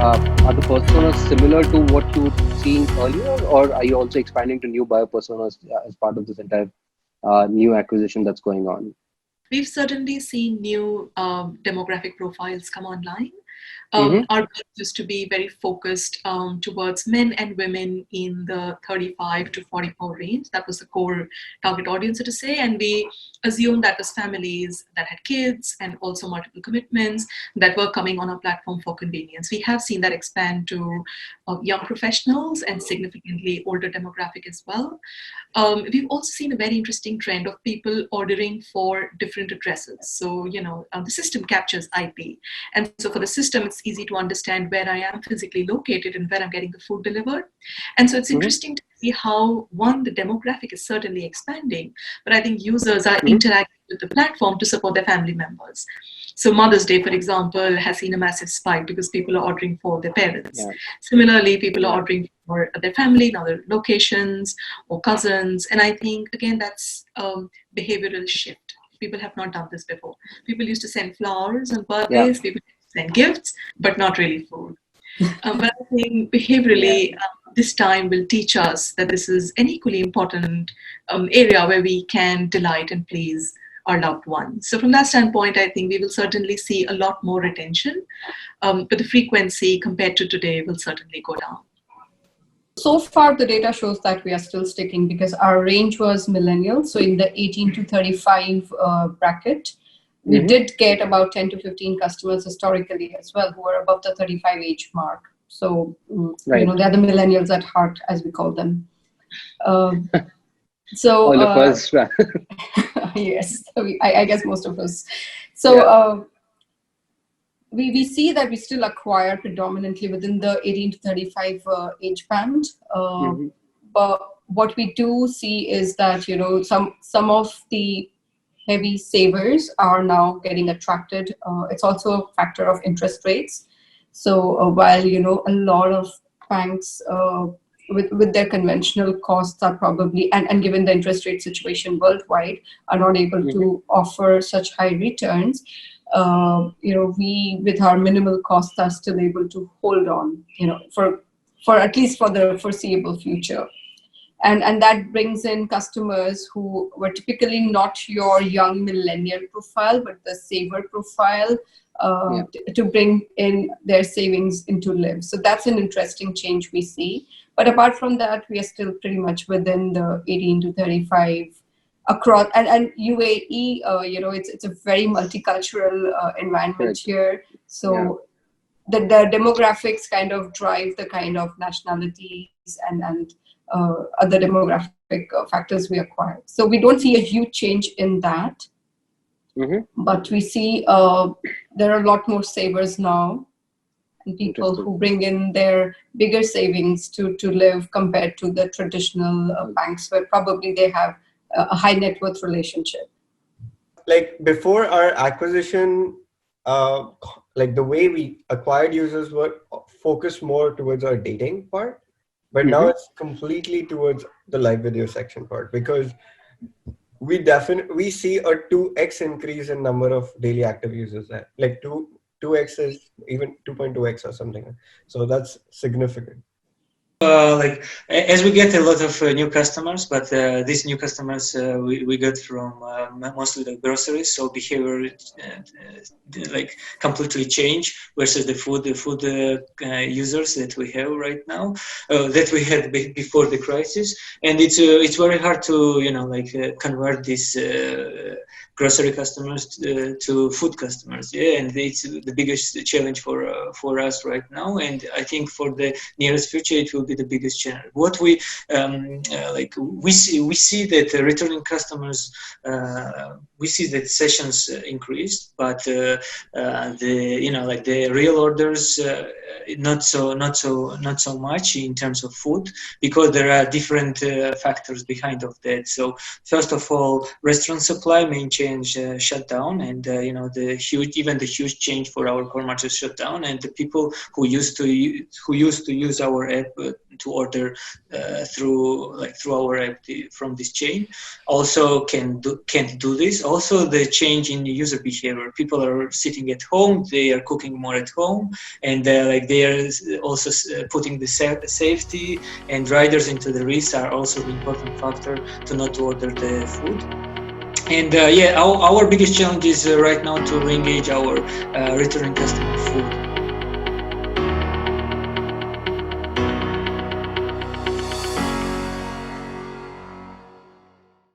are the personas similar to what you were seeing earlier, or are you also expanding to new buyer personas as part of this entire new acquisition that's going on? We've certainly seen new demographic profiles come online. Mm-hmm. Our goal used to be very focused towards men and women in the 35 to 44 range. That was the core target audience, so to say. And we assumed that was families that had kids and also multiple commitments that were coming on our platform for convenience. We have seen that expand to young professionals and significantly older demographic as well. We've also seen a very interesting trend of people ordering for different addresses. So, the system captures IP. And so for the system, it's easy to understand where I am physically located and where I'm getting the food delivered. And so it's Mm-hmm. interesting to see how, one, the demographic is certainly expanding, but I think users are Mm-hmm. interacting with the platform to support their family members. So Mother's Day, for example, has seen a massive spike because people are ordering for their parents. Yeah. Similarly, people are ordering for their family in other locations or cousins. And I think, again, that's behavioral shift. People have not done this before. People used to send flowers on Yeah. birthdays, people used to send gifts, but not really food. But I think Yeah. behaviorally, this time will teach us that this is an equally important area where we can delight and please our loved ones. So from that standpoint, I think we will certainly see a lot more retention, but the frequency compared to today will certainly go down. So far, the data shows that we are still sticking because our range was millennials. So in the 18 to 35 bracket, we Mm-hmm. did get about 10 to 15 customers historically as well who are above the 35 age mark. So, Right. they're the millennials at heart, as we call them. So All of us. yes, I guess most of us. So we see that we still acquire predominantly within the 18 to 35 age band. Mm-hmm. But what we do see is that, some of the heavy savers are now getting attracted. It's also a factor of interest rates. So while, a lot of banks with their conventional costs are probably, and given the interest rate situation worldwide, are not able Mm-hmm. to offer such high returns, we, with our minimal costs, are still able to hold on, for at least for the foreseeable future. And that brings in customers who were typically not your young millennial profile, but the saver profile, to bring in their savings into Live. So that's an interesting change we see. But apart from that, we are still pretty much within the 18 to 35 across. And UAE, it's a very multicultural environment Correct. here. So the demographics kind of drive the kind of nationalities and other demographic factors we acquire. So we don't see a huge change in that. Mm-hmm. But we see there are a lot more savers now, and people who bring in their bigger savings to Live compared to the traditional banks where probably they have a high net worth relationship. Like before our acquisition, like the way we acquired users were focused more towards our dating part, but now it's completely towards the live video section part, because we see a 2x increase in number of daily active users there. Like 2x is even 2.2x or something. So that's significant. As we get a lot of new customers, but these new customers we get from mostly the groceries, so behavior completely change versus the food users that we have right now, that we had before the crisis, and it's very hard to convert these grocery customers to food customers, and it's the biggest challenge for us right now, and I think for the nearest future it will be the biggest challenge. What we see that returning customers, we see that sessions increased, but the real orders not so much in terms of food, because there are different factors behind of that. So first of all, restaurant supply main change shut down, and the huge change for our core market shut down, and the people who used to use our app to order through our app from this chain also can't do this. Also, the change in user behavior. People are sitting at home, they are cooking more at home, and they are also putting the safety and riders into the risk are also the important factor to not order the food. And our biggest challenge is right now to re-engage our returning customer food.